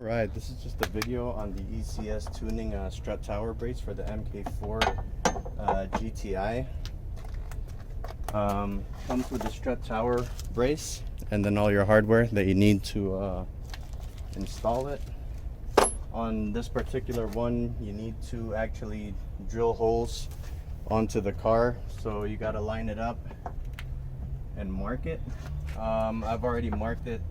Right, this is just a video on the ECS tuning strut tower brace for the mk4 GTI. Comes with the strut tower brace and then all your hardware that you need to install it. On this particular one, you need to actually drill holes onto the car, so you got to line it up and mark it. I've already marked it,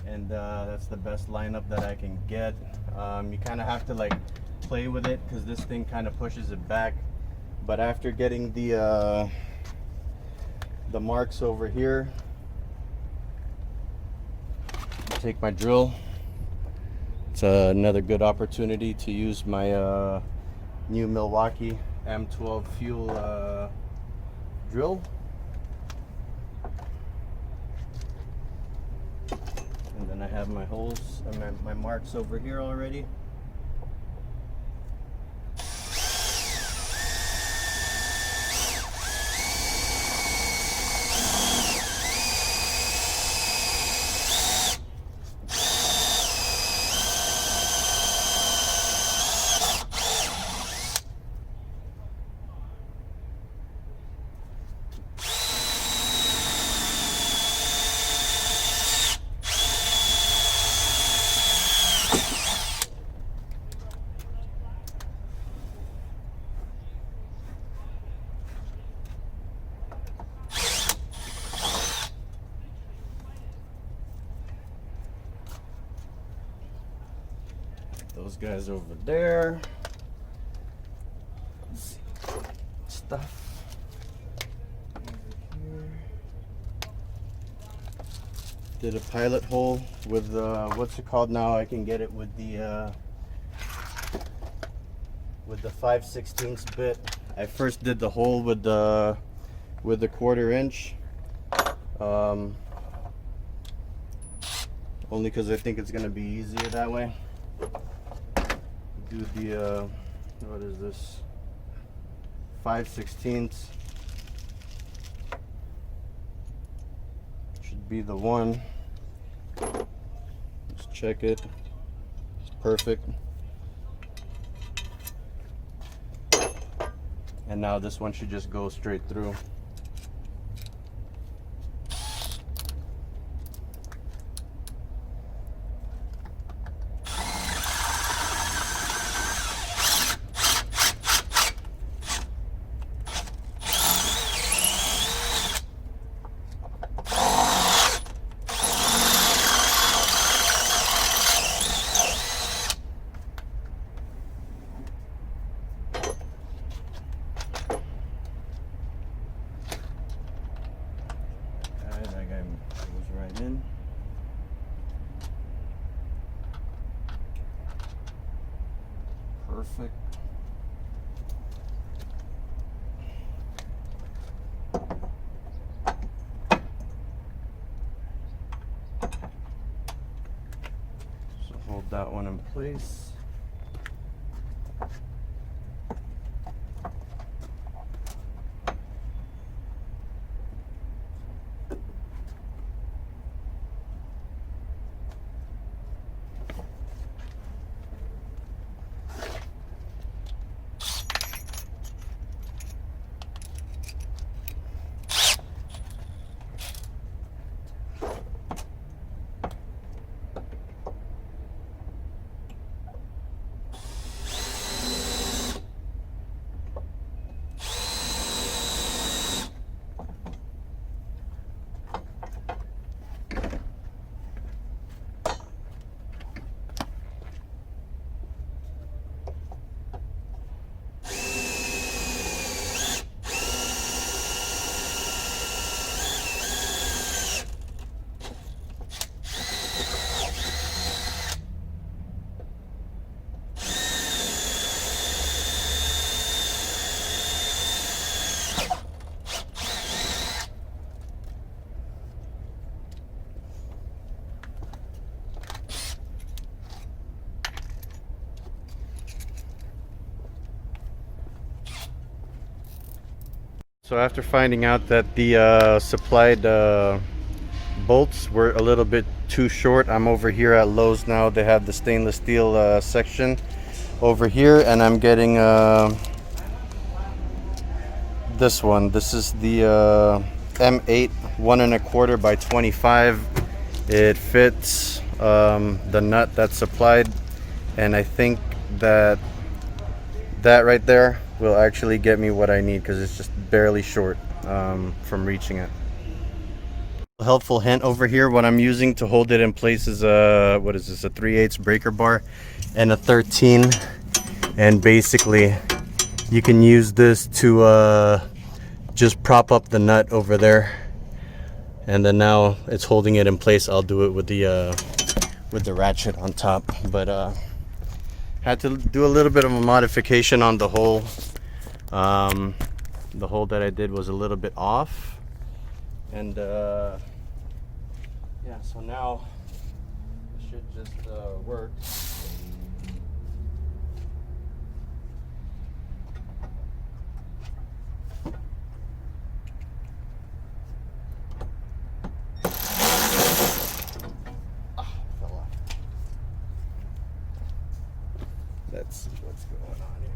and that's the best lineup that I can get. You kind of have to like play with it because this thing kind of pushes it back, but after getting the marks over here, take my drill. It's another good opportunity to use my new Milwaukee M12 fuel drill. And then I have my holes and my marks over here already. Those guys over there. Stuff over here. Did a pilot hole with what's it called now? I can get it with the 5/16 bit. I first did the hole with the 1/4 inch. Only because I think it's gonna be easier that way. Do the what is this, 5/16 should be the one. Let's check it. It's perfect. And now this one should just go straight through. That guy goes right in. Perfect. So hold that one in place. So after finding out that the supplied bolts were a little bit too short. I'm over here at Lowe's now. They have the stainless steel section over here, and I'm getting this one. This is the M8 1¼ by 25. It fits the nut that's supplied, and I think that right there will actually get me what I need, because it's just barely short from reaching it. Helpful hint over here, what I'm using to hold it in place is what is this, a 3/8 breaker bar and a 13, and basically you can use this to just prop up the nut over there, and then now it's holding it in place. I'll do it with the ratchet on top, but had to do a little bit of a modification on the hole. The hole that I did was a little bit off, and yeah, so now it should just work. Fell off. Let's see what's going on here.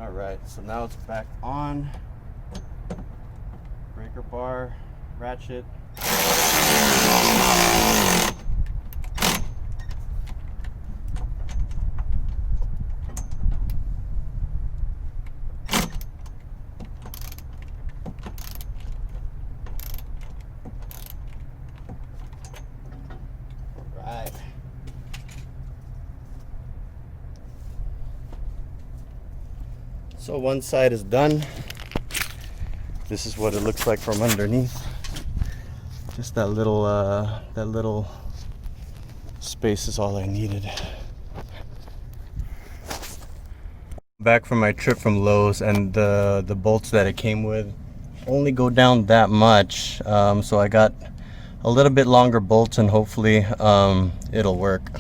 All right, so now it's back on. Breaker bar, ratchet. Right. So one side is done. This is what it looks like from underneath. Just that little space is all I needed. Back from my trip from Lowe's, and the bolts that it came with only go down that much. So I got a little bit longer bolts, and hopefully it'll work.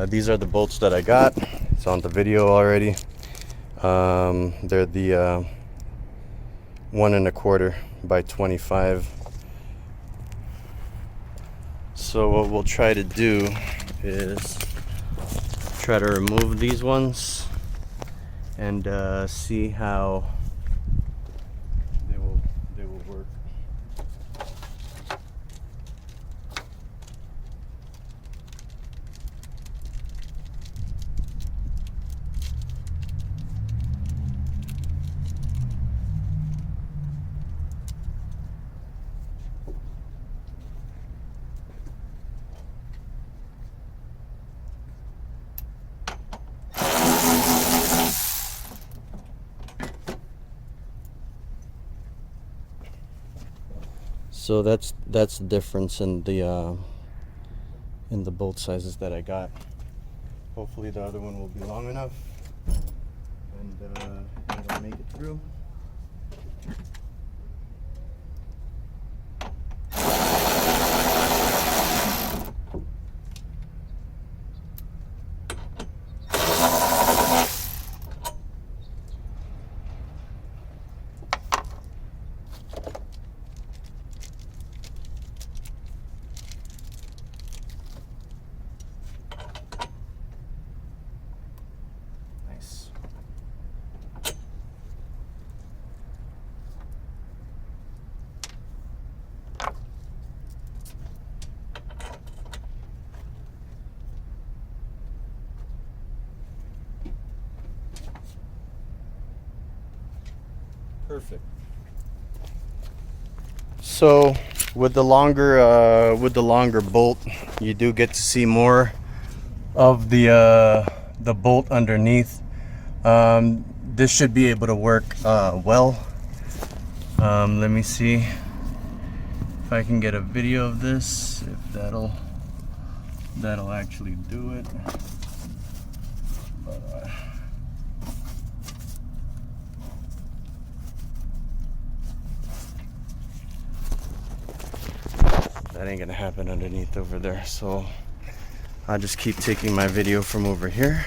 These are the bolts that I got. It's on the video already. They're the 1¼ by 25. So what we'll try to do is try to remove these ones and see how they will work. So that's the difference in the bolt sizes that I got. Hopefully the other one will be long enough, and it'll make it through. Perfect. So with the longer bolt, you do get to see more of the bolt underneath. This should be able to work well. Let me see if I can get a video of this, if that'll actually do it. That ain't gonna happen underneath over there, so I'll just keep taking my video from over here.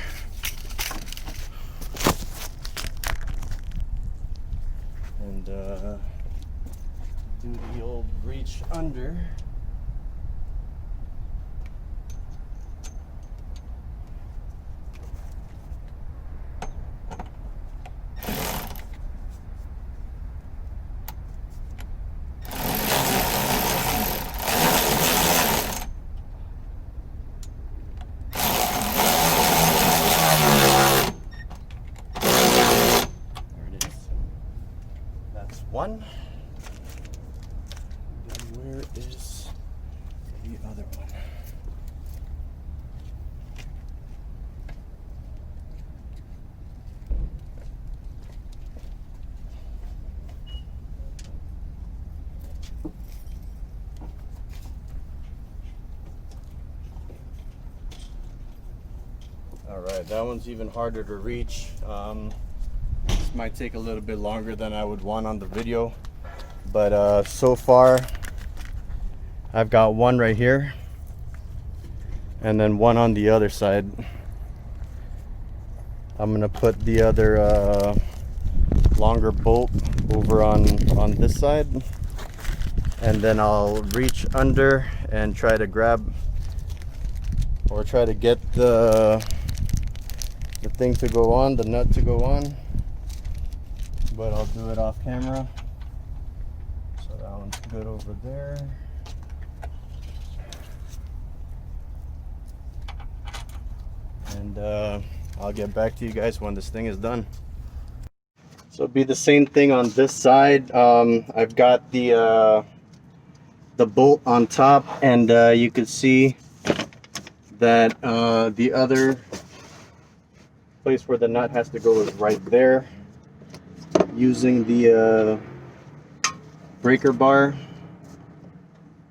And do the old reach under. One. And where is the other one? All right, that one's even harder to reach. This might take a little bit longer than I would want on the video, but so far I've got one right here and then one on the other side. I'm gonna put the other longer bolt over on this side, and then I'll reach under and try to grab or try to get the thing to go on, the nut to go on. But I'll do it off camera. So that one's good over there. And I'll get back to you guys when this thing is done. So it'll be the same thing on this side. I've got the bolt on top, and you can see that the other place where the nut has to go is right there. Using the breaker bar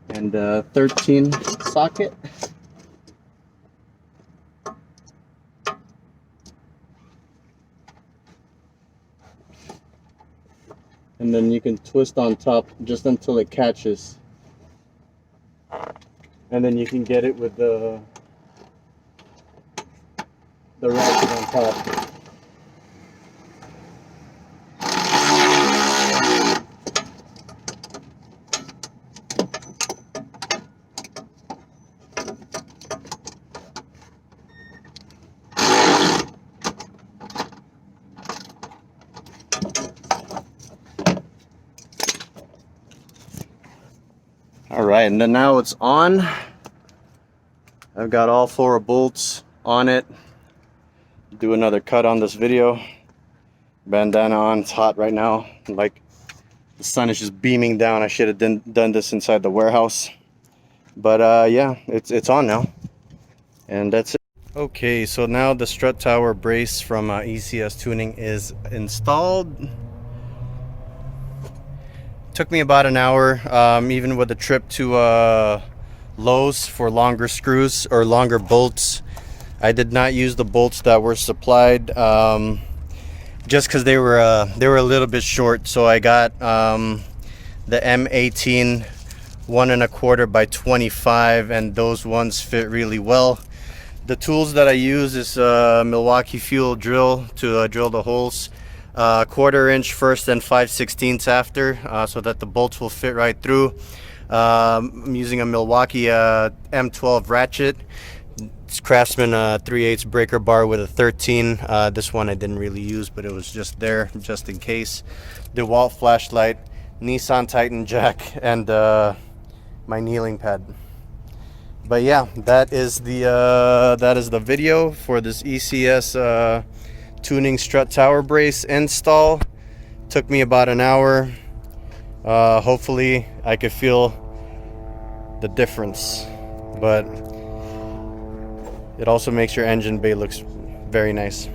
and 13 socket. And then you can twist on top just until it catches. And then you can get it with the ratchet on top. All right, and then now it's on. I've got all 4 bolts on it. Do another cut on this video. Bandana on, it's hot right now. Like the sun is just beaming down. I should have done this inside the warehouse. But yeah, it's on now. And that's it. Okay, so now the strut tower brace from ECS Tuning is installed. Took me about an hour, even with a trip to Lowe's for longer screws or longer bolts. I did not use the bolts that were supplied just because they were a little bit short. So I got the M18 1¼ by 25, and those ones fit really well. The tools that I use is a Milwaukee fuel drill to drill the holes. 1/4 inch first and 5/16 after, so that the bolts will fit right through. I'm using a Milwaukee M12 ratchet. It's Craftsman 3/8 breaker bar with a 13. This one I didn't really use, but it was just there just in case. DeWalt flashlight, Nissan Titan jack, and my kneeling pad. But yeah, that is the video for this ECS Tuning strut tower brace install. Took me about an hour. Hopefully I could feel the difference, but it also makes your engine bay looks very nice.